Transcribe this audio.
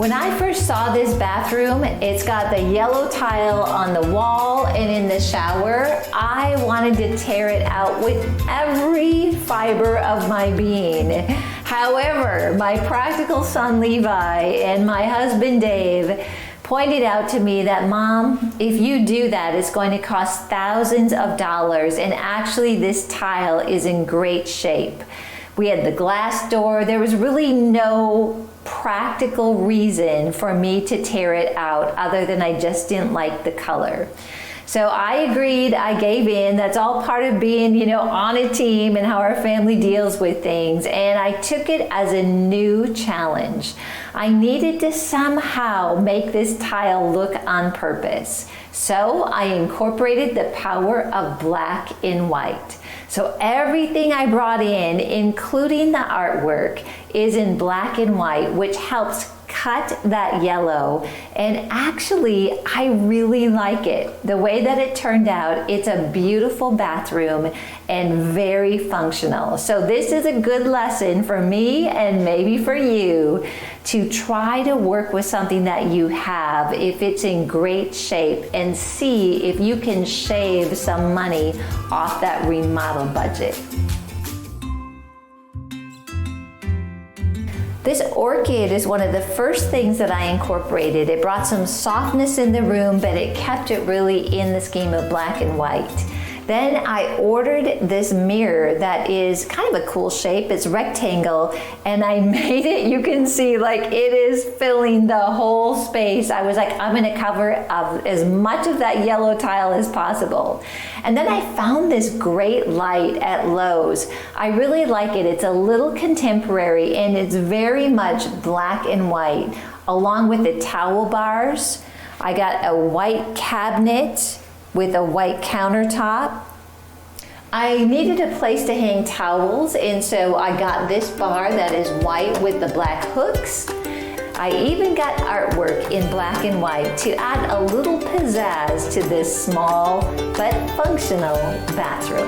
When I first saw this bathroom, it's got the yellow tile on the wall and in the shower. I wanted to tear it out with every fiber of my being. However, my practical son Levi and my husband Dave pointed out to me that, Mom, if you do that, it's going to cost thousands of dollars, and actually this tile is in great shape. We had the glass door. There was really no practical reason for me to tear it out other than I just didn't like the color. So I agreed, I gave in. That's all part of being, on a team and how our family deals with things. And I took it as a new challenge. I needed to somehow make this tile look on purpose. So I incorporated the power of black and white. So everything I brought in, including the artwork, is in black and white, which helps cut that yellow. And actually, I really like it. The way that it turned out, it's a beautiful bathroom and very functional. So this is a good lesson for me and maybe for you to try to work with something that you have if it's in great shape and see if you can shave some money off that remodel budget. This orchid is one of the first things that I incorporated. It brought some softness in the room, but it kept it really in the scheme of black and white. Then I ordered this mirror that is kind of a cool shape. It's rectangle, and I made it, you can see, like it is filling the whole space. I was like, I'm gonna cover as much of that yellow tile as possible. And then I found this great light at Lowe's. I really like it. It's a little contemporary, and it's very much black and white, along with the towel bars. I got a white cabinet with a white countertop. I needed a place to hang towels, and so I got this bar that is white with the black hooks. I even got artwork in black and white to add a little pizzazz to this small but functional bathroom.